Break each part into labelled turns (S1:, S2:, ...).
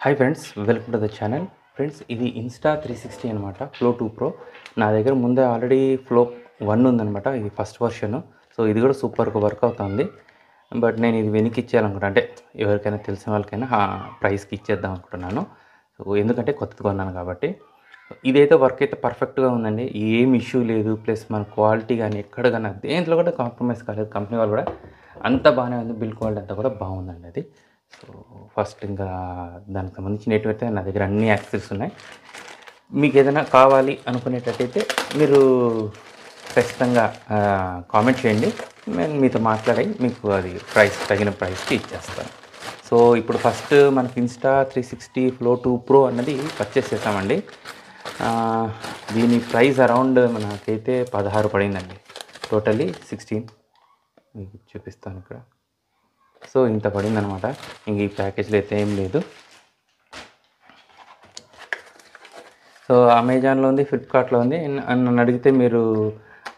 S1: Hi friends, welcome to the channel. Friends, ఇది Insta 360 అనమాట. Flow 2 pro నా దగ్గర ముందే ఆల్రెడీ ఫ్లో 1 ఉందనమాట. ఇది ఫస్ట్ వర్షన్. సో ఇది కూడా సూపర్గా వర్క్ అవుతుంది. బట్ నేను ఇది వెనక్కి ఇచ్చేయాలనుకుంటా, అంటే ఎవరికైనా తెలిసిన వాళ్ళకైనా ప్రైస్కి ఇచ్చేద్దాం అనుకుంటున్నాను. సో ఎందుకంటే కొత్తది కొన్నాను కాబట్టి. ఇదైతే వర్క్ అయితే పర్ఫెక్ట్గా ఉందండి, ఏం ఇష్యూ లేదు. ప్లస్ మన క్వాలిటీ కానీ ఎక్కడ కానీ దేంట్లో కూడా కాంప్రమైజ్ కాలేదు. కంపెనీ వాళ్ళు కూడా అంతా బాగానే ఉంది. బిల్ క్వాలిటీ అంతా కూడా బాగుందండి అది. సో ఫస్ట్ ఇంకా దానికి సంబంధించిన ఏంటంటే నా దగ్గర అన్ని యాక్సెసరీస్ ఉన్నాయి. మీకు ఏదైనా కావాలి అనుకునేటట్టయితే మీరు ఖచ్చితంగా కామెంట్ చేయండి. నేను మీతో మాట్లాడి మీకు అది తగిన ప్రైస్కి ఇచ్చేస్తాను. సో ఇప్పుడు ఫస్ట్ మనకి ఇన్స్టా 360 ఫ్లో 2 ప్రో అన్నది పర్చేస్ చేసామండి. దీని ప్రైస్ అరౌండ్ మనకైతే 16 పడిందండి. టోటలీ 16 మీకు చూపిస్తాను ఇక్కడ. సో ఇంత పడిందనమాట. ఇంక ఈ ప్యాకేజ్లో అయితే ఏం లేదు. సో అమెజాన్లో ఉంది, ఫ్లిప్కార్ట్లో ఉంది. నన్ను అడిగితే మీరు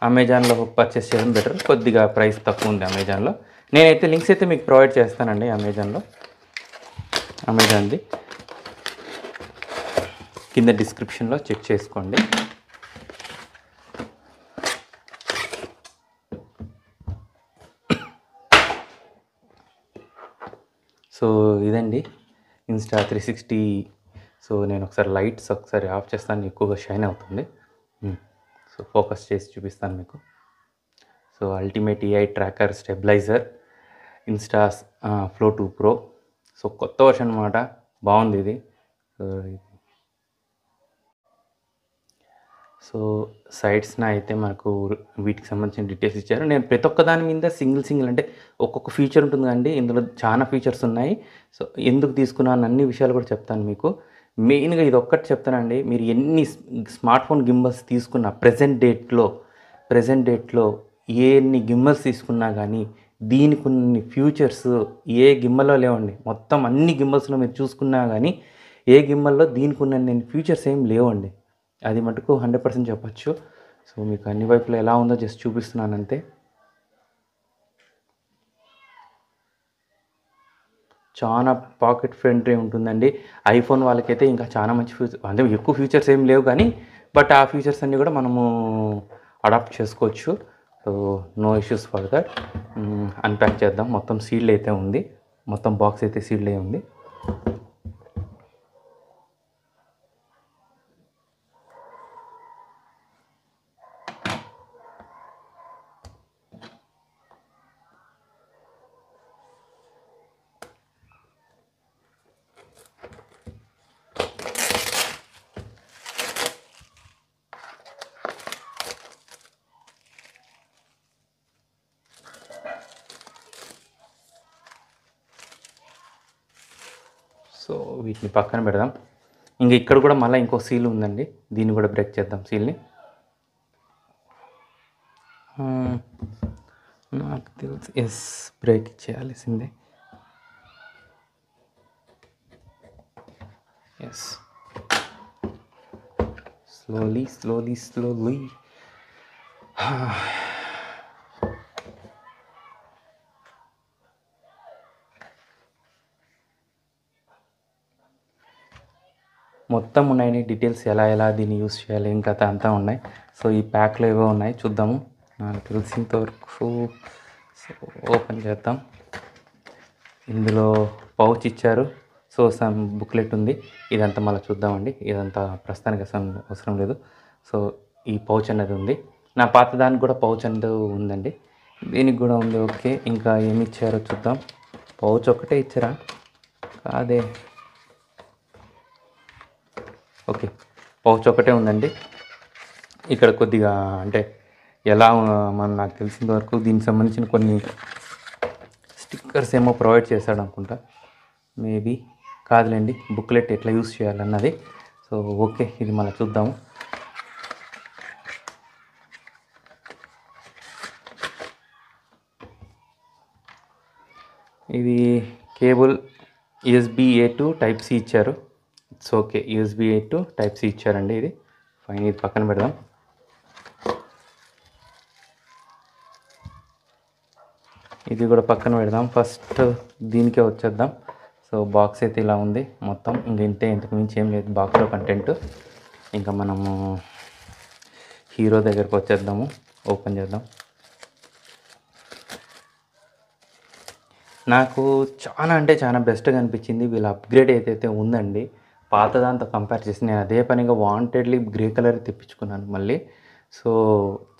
S1: అమెజాన్లో పర్చేస్ చేయడం బెటర్. కొద్దిగా ప్రైస్ తక్కువ ఉంది అమెజాన్లో. నేనైతే లింక్స్ అయితే మీకు ప్రొవైడ్ చేస్తానండి అమెజాన్ది కింద డిస్క్రిప్షన్లో చెక్ చేసుకోండి. సో ఇదండి ఇన్స్టా 360. సో నేను ఒకసారి లైట్స్ ఆఫ్ చేస్తాను, ఎక్కువగా షైన్ అవుతుంది. సో ఫోకస్ చేసి చూపిస్తాను మీకు. So ultimate AI tracker stabiliser Insta flow 2 pro. So కొత్త వర్షన్ అనమాట, బాగుంది ఇది. సో సైట్స్న అయితే మనకు వీటికి సంబంధించిన డీటెయిల్స్ ఇచ్చారు. నేను ప్రతి ఒక్క దాని మీద సింగిల్ అంటే ఒక్కొక్క ఫీచర్ ఉంటుంది కండి. ఇందులో చాలా ఫీచర్స్ ఉన్నాయి. సో ఎందుకు తీసుకున్నాను అన్ని విషయాలు కూడా చెప్తాను మీకు. మెయిన్గా ఇది ఒక్కటి చెప్తానండి, మీరు ఎన్ని స్మార్ట్ ఫోన్ గింబల్స్ తీసుకున్నా ప్రజెంట్ డేట్లో ఎన్ని గింబల్స్ తీసుకున్నా కానీ దీనికి కొన్ని ఫ్యూచర్స్ ఏ గిమ్మల్లో లేవండి. మొత్తం అన్ని గింబల్స్లో మీరు చూసుకున్నా కానీ ఏ గిమ్మల్లో దీనికి ఉన్న ఫ్యూచర్స్ ఏం లేవండి. అది మటుకు 100% చెప్పచ్చు. సో మీకు అన్ని వైపులో ఎలా ఉందో జస్ట్ చూపిస్తున్నాను అంతే. చాలా పాకెట్ ఫ్రెండ్లీ ఉంటుందండి. ఐఫోన్ వాళ్ళకైతే ఇంకా చాలా మంచి ఫీచర్స్, అంటే ఎక్కువ ఫీచర్స్ ఏం లేవు కానీ బట్ ఆ ఫీచర్స్ అన్నీ కూడా మనము అడాప్ట్ చేసుకోవచ్చు. So no issues for that. Unpack చేద్దాం. మొత్తం సీల్డ్ అయితే ఉంది, మొత్తం బాక్స్ అయితే సీల్డ్ అయి ఉంది. సో వీటిని పక్కన పెడదాం. ఇంకా ఇక్కడ కూడా మళ్ళీ ఇంకో సీల్ ఉందండి, దీన్ని కూడా బ్రేక్ చేద్దాం సీల్ని. నాకు తెలుసు, ఎస్, బ్రేక్ చేయాల్సిందే. Yes, slowly. మొత్తం ఉన్నాయండి డీటెయిల్స్, ఎలా దీన్ని యూస్ చేయాలి ఇంకా అంతా ఉన్నాయి. సో ఈ ప్యాక్లో ఏవో ఉన్నాయి, చూద్దాము. నాకు తెలిసినంత వరకు సో ఓపెన్ చేద్దాం. ఇందులో పౌచ్ ఇచ్చారు. సో సమ్ బుక్లెట్ ఉంది. ఇదంతా మళ్ళీ చూద్దామండి. ఇదంతా ప్రస్తుతానికి అవసరం లేదు. సో ఈ పౌచ్ అనేది ఉంది. నా పాత దానికి కూడా పౌచ్ అనేది ఉందండి, దీనికి కూడా ఉంది. ఓకే, ఇంకా ఏమి ఇచ్చారో చూద్దాం. పౌచ్ ఒకటే ఇచ్చారా? కాదే, ఓకే, పౌచ్ ఒకటే ఉందండి. ఇక్కడ కొద్దిగా అంటే నాకు తెలిసినంత వరకు దీనికి సంబంధించిన కొన్ని స్టిక్కర్స్ ఏమో ప్రొవైడ్ చేశాడు అనుకుంటా. మేబీ కాదులేండి, బుక్లెట్ ఎట్లా యూస్ చేయాలన్నది. సో ఓకే, ఇది మళ్ళీ చూద్దాము. ఇది cable USB A to Type C ఇచ్చారు. It's okay, USB A to Type C ఇచ్చారండి. ఇది ఫైన్, ఇది పక్కన పెడదాం. ఇది కూడా పక్కన పెడదాం. ఫస్ట్ దీనికే వచ్చేద్దాం. సో సో బాక్స్ అయితే ఇలా ఉంది మొత్తం. ఇంతకు మించి ఏం లేదు బాక్స్లో కంటెంట్. ఇంకా మనము హీరో దగ్గరకు వచ్చేద్దాము, ఓపెన్ చేద్దాం. నాకు చాలా అంటే చాలా బెస్ట్గా అనిపించింది వీళ్ళ అప్గ్రేడ్ ఏదైతే ఉందండి. పాత దాంతో కంపేర్ చేసి నేను అదే పనిగా వాంటెడ్లీ గ్రే కలర్ తెప్పించుకున్నాను మళ్ళీ. సో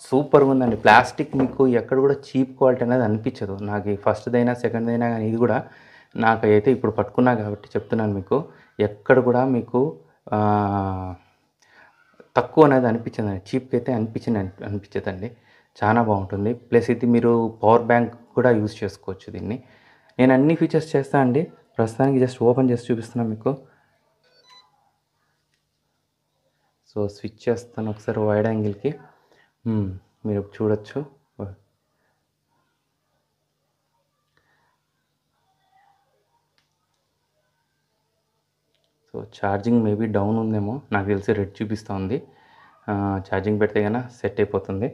S1: సూపర్గా ఉందండి. ప్లాస్టిక్ మీకు ఎక్కడ కూడా చీప్ క్వాలిటీ అనేది అనిపించదు. నాకు ఈ ఫస్ట్దైనా సెకండ్దైనా కానీ ఇది కూడా నాకైతే ఇప్పుడు పట్టుకున్నా కాబట్టి చెప్తున్నాను మీకు, ఎక్కడ కూడా మీకు తక్కువ అనేది అనిపించదండి. చీప్గా అయితే అనిపించదండి. చాలా బాగుంటుంది. ప్లస్ ఇది మీరు పవర్ బ్యాంక్ కూడా యూజ్ చేసుకోవచ్చు దీన్ని. నేను అన్ని ఫీచర్స్ చేస్తా అండి. ప్రస్తుతానికి జస్ట్ ఓపెన్ చేసి చూపిస్తున్నాను మీకు. సో స్విచ్ చేస్తాను ఒకసారి వైడ్ యాంగిల్కి, మీరు చూడొచ్చు. సో ఛార్జింగ్ మేబీ డౌన్ ఉందేమో, నాకు తెలిసి రెడ్ చూపిస్తూ ఉంది. ఛార్జింగ్ పెడితే కన్నా సెట్ అయిపోతుంది.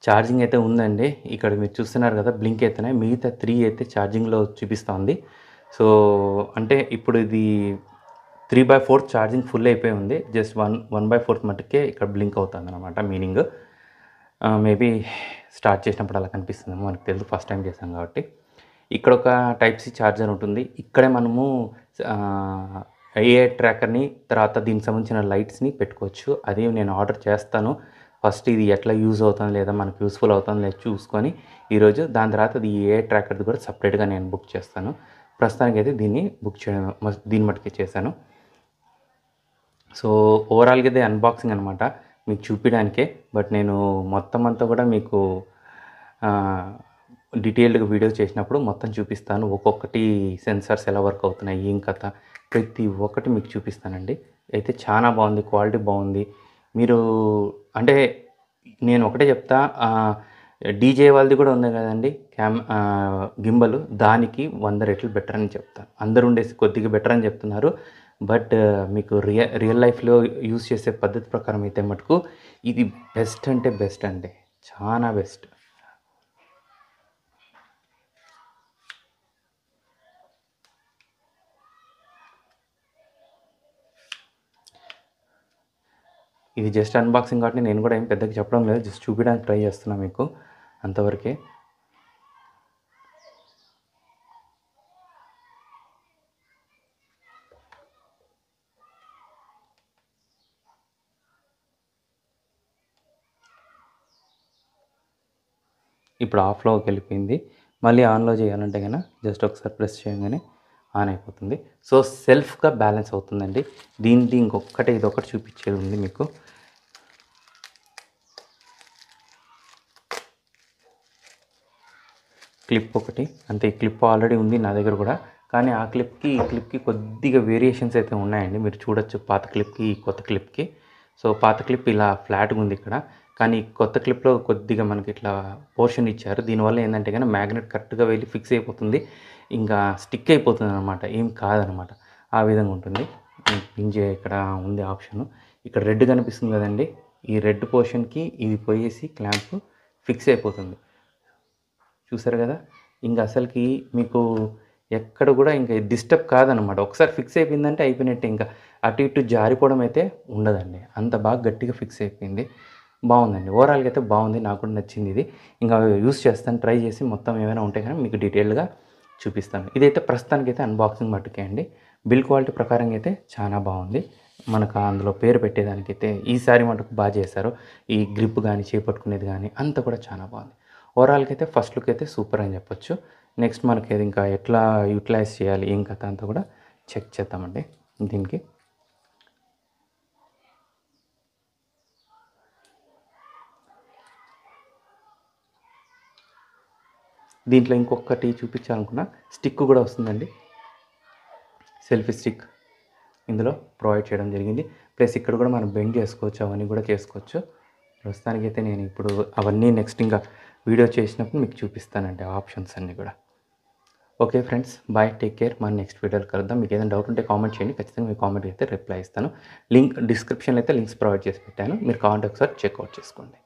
S1: ఛార్జింగ్ అయితే ఉందండి. ఇక్కడ మీరు చూస్తున్నారు కదా బ్లింక్ అవుతున్నాయి. మిగతా 3 అయితే ఛార్జింగ్లో చూపిస్తుంది. సో అంటే ఇప్పుడు ఇది 3/4 ఛార్జింగ్ ఫుల్ అయిపోయి ఉంది. జస్ట్ 1/4 మటుకే ఇక్కడ బ్లింక్ అవుతుంది అనమాట. మీనింగ్ మేబీ స్టార్ట్ చేసినప్పుడు అలా కనిపిస్తుందేమో, మనకు తెలుసు, ఫస్ట్ టైం చేసాం కాబట్టి. ఇక్కడ ఒక టైప్ సి ఛార్జర్ ఉంటుంది. ఇక్కడే మనము ఏఐ ట్రాకర్ని, తర్వాత దీనికి సంబంధించిన లైట్స్ని పెట్టుకోవచ్చు. అది నేను ఆర్డర్ చేస్తాను. ఫస్ట్ ఇది ఎట్లా యూజ్ అవుతుంది లేదా మనకు యూస్ఫుల్ అవుతుంది లేదా చూసుకొని ఈరోజు, దాని తర్వాత అది ఏఐ ట్రాకర్ది కూడా సపరేట్గా నేను బుక్ చేస్తాను. ప్రస్తుతానికి అయితే దీన్ని బుక్ చేయడం, దీని మట్టుకే చేశాను. సో ఓవరాల్గా ఇది అన్బాక్సింగ్ అనమాట, మీకు చూపించడానికే. బట్ నేను మొత్తం అంతా కూడా మీకు డీటెయిల్డ్గా వీడియో చేసినప్పుడు మొత్తం చూపిస్తాను. ఒక్కొక్కటి సెన్సార్స్ ఎలా వర్క్ అవుతున్నాయి, ఏం కథ, ప్రతి ఒక్కటి మీకు చూపిస్తానండి. అయితే చాలా బాగుంది, క్వాలిటీ బాగుంది. మీరు అంటే నేను ఒకటే చెప్తా, డీజే వాళ్ళది కూడా ఉంది కదండి గింబల్, దానికి 100 రెట్లు బెటర్ అని చెప్తాను. అందరూ ఉండేసి కొద్దిగా బెటర్ అని చెప్తున్నారు. బట్ మీకు రియల్ లైఫ్లో యూజ్ చేసే పద్ధతి ప్రకారం అయితే మటుకు ఇది బెస్ట్ అంటే బెస్ట్ అండి, చాలా బెస్ట్. ఇది జస్ట్ అన్బాక్సింగ్ కాబట్టి నేను కూడా ఏం పెద్దగా చెప్పడం లేదు, జస్ట్ చూపించడానికి ట్రై చేస్తున్నా మీకు, అంతవరకే. ఇప్పుడు ఆఫ్లోకి వెళ్ళిపోయింది. మళ్ళీ ఆన్లో చేయాలంటే కనుక జస్ట్ ఒకసారి ప్రెస్ చేయగానే ఆన్ అయిపోతుంది. సో సెల్ఫ్గా బ్యాలెన్స్ అవుతుందండి. దీనికి ఇదొకటి చూపించేది ఉంది మీకు. క్లిప్ ఒకటి అంతే, ఈ క్లిప్ ఆల్రెడీ ఉంది నా దగ్గర కూడా. కానీ ఆ క్లిప్కి ఈ క్లిప్కి కొద్దిగా వేరియేషన్స్ అయితే ఉన్నాయండి. మీరు చూడొచ్చు పాత క్లిప్కి ఈ కొత్త క్లిప్కి. సో పాత క్లిప్ ఇలా ఫ్లాట్గా ఉంది ఇక్కడ, కానీ కొత్త క్లిప్లో కొద్దిగా మనకి ఇట్లా పోర్షన్ ఇచ్చారు. దీనివల్ల ఏంటంటే కానీ మ్యాగ్నెట్ కరెక్ట్గా వెళ్ళి ఫిక్స్ అయిపోతుంది, ఇంకా స్టిక్ అయిపోతుంది అనమాట, ఏం కాదనమాట. ఆ విధంగా ఉంటుంది. పింజే ఇక్కడ ఉంది ఆప్షను. ఇక్కడ రెడ్ కనిపిస్తుంది కదండి, ఈ రెడ్ పోర్షన్కి ఇది పోయేసి క్లాంప్ ఫిక్స్ అయిపోతుంది. చూసారు కదా, ఇంకా అసలుకి మీకు ఎక్కడ కూడా ఇంకా డిస్టర్బ్ కాదనమాట. ఒకసారి ఫిక్స్ అయిపోయిందంటే అయిపోయినట్టే, ఇంకా అటు ఇటు జారిపోవడం అయితే ఉండదండి. అంత బాగా గట్టిగా ఫిక్స్ అయిపోయింది. బాగుందండి, ఓవరాల్గా అయితే బాగుంది, నాకు కూడా నచ్చింది ఇది. ఇంకా యూస్ చేస్తాను, ట్రై చేసి మొత్తం ఏమైనా ఉంటే కానీ మీకు డీటెయిల్గా చూపిస్తాను. ఇదైతే ప్రస్తుతానికైతే అన్బాక్సింగ్ మట్టుకే అండి. బిల్ క్వాలిటీ ప్రకారంగా అయితే చాలా బాగుంది. మనకు అందులో పేరు పెట్టేదానికైతే ఈసారి మటుకు బాగా చేశారు. ఈ గ్రిప్ కానీ చేపట్టుకునేది కానీ అంతా కూడా చాలా బాగుంది. ఓవరాల్గా అయితే ఫస్ట్ లుక్ అయితే సూపర్ అని చెప్పొచ్చు. నెక్స్ట్ మనకి ఇది ఇంకా ఎట్లా యూటిలైజ్ చేయాలి ఏం కథ అంతా కూడా చెక్ చేద్దామండి. దీనికి దీంట్లో ఇంకొకటి చూపించాలనుకున్న స్టిక్ కూడా వస్తుందండి, సెల్ఫీ స్టిక్ ఇందులో ప్రొవైడ్ చేయడం జరిగింది. ప్లస్ ఇక్కడ కూడా మనం బెండ్ చేసుకోవచ్చు, అవన్నీ కూడా చేసుకోవచ్చు. ప్రస్తుతానికైతే నేను ఇప్పుడు అవన్నీ నెక్స్ట్ ఇంకా వీడియో చేసినప్పుడు మీకు చూపిస్తానండి ఆప్షన్స్ అన్నీ కూడా. Okay friends, bye, take care. మన నెక్స్ట్ వీడియోలో కలుద్దాం. మీకు ఏదైనా డౌట్ ఉంటే కామెంట్ చేయండి, ఖచ్చితంగా మీ కామెంట్ అయితే రిప్లై ఇస్తాను. లింక్ డిస్క్రిప్షన్లో అయితే లింక్స్ ప్రొవైడ్ చేసి పెట్టాను, మీరు కావాలంటే ఒకసారి చెక్అవుట్ చేసుకోండి.